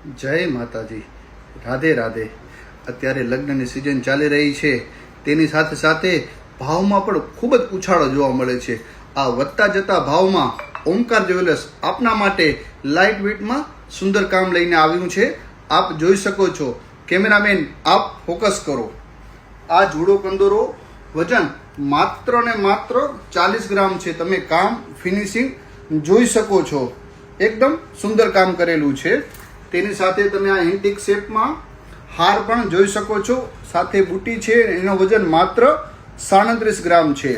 જય માતાજી, રાધે રાધે. અત્યારે લગ્નની સિઝન ચાલી રહી છે, તેની સાથે સાથે ભાવમાં પણ ખૂબ જ ઉછાળો જોવા મળે છે. આ વધતા જતા ભાવમાં ઓમકાર જ્વેલર્સ આપના માટે લાઇટ વેઇટમાં સુંદર કામ લઈને આવ્યું છે. આપ જોઈ શકો છો. કેમેરામેન આપ ફોકસ કરો. આ જુડો કંદોરો વજન માત્ર ને માત્ર 40 ગ્રામ છે. તમે કામ ફિનિશિંગ જોઈ શકો છો. એકદમ સુંદર કામ કરેલું છે. તેની સાથે તમે આ એન્ટિક શેપમાં હાર પણ જોઈ શકો છો. સાથે બુટી છે, એનો વજન માત્ર 37 ગ્રામ છે.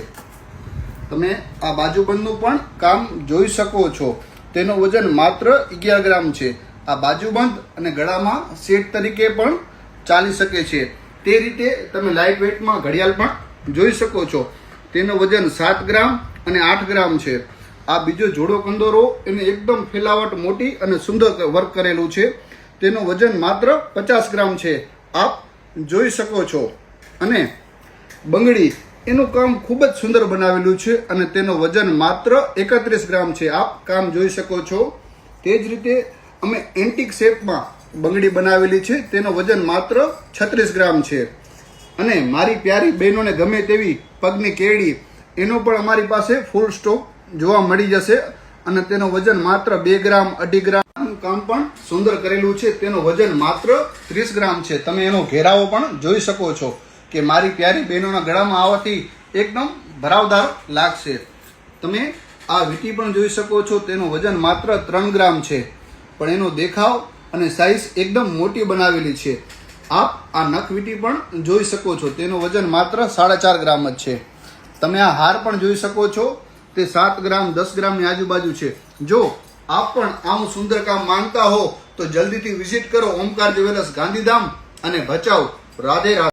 તમે આ બાજુબંધનું પણ કામ જોઈ શકો છો. તેનો વજન માત્ર 11 ગ્રામ છે. આ બાજુબંધ અને ગળામાં સેટ તરીકે પણ ચાલી શકે છે. તે રીતે તમે લાઇટ વેઇટમાં ઘડિયાળ પણ જોઈ શકો છો. તેનો વજન 7 ગ્રામ અને 8 ગ્રામ છે. આ બીજો જોડો કંદોરો એને એકદમ ફેલાવટ મોટી અને સુંદર વર્ક કરેલું છે. તેનો વજન માત્ર 50 ગ્રામ છે. આપ જોઈ શકો છો. અને બંગડી એનું કામ ખૂબ જ સુંદર બનાવેલું છે અને તેનો વજન માત્ર 31 ગ્રામ છે. આપ કામ જોઈ શકો છો. તે જ રીતે અમે એન્ટિક શેપમાં બંગડી બનાવેલી છે. તેનો વજન માત્ર 36 ગ્રામ છે. અને મારી પ્યારી બહેનોને ગમે તેવી પગની કેડી એનો પણ અમારી પાસે ફૂલ સ્ટોક જોવા મળી જશે. અને તેનો વજન માત્ર 2 ગ્રામ 2.5 ગ્રામ કામ પણ સુંદર કરેલું છે. તેનો વજન માત્ર 30 ગ્રામ છે. તમે એનો ઘેરાવો પણ જોઈ શકો છો કે મારી પ્યારી બહેનોના ગળામાં આવવાથી એકદમ ભરાવદાર લાગશે. તમે આ વીંટી પણ જોઈ શકો છો. તેનો વજન માત્ર 3 ગ્રામ છે. પણ એનો દેખાવ અને સાઇઝ એકદમ મોટી બનાવેલી છે. આપ આ નખ વીંટી પણ જોઈ શકો છો. તેનો વજન માત્ર 4.5 ગ્રામ જ છે. તમે આ હાર પણ જોઈ શકો છો. તે 7 ગ્રામ 10 ગ્રામની આજુબાજુ છે. જો આપ પણ આવું સુંદર કામ માંગતા હો તો જલ્દીથી વિઝિટ કરો ઓમકાર જ્વેલર્સ, ગાંધીધામ અને ભચાઉ. રાધે રાધે.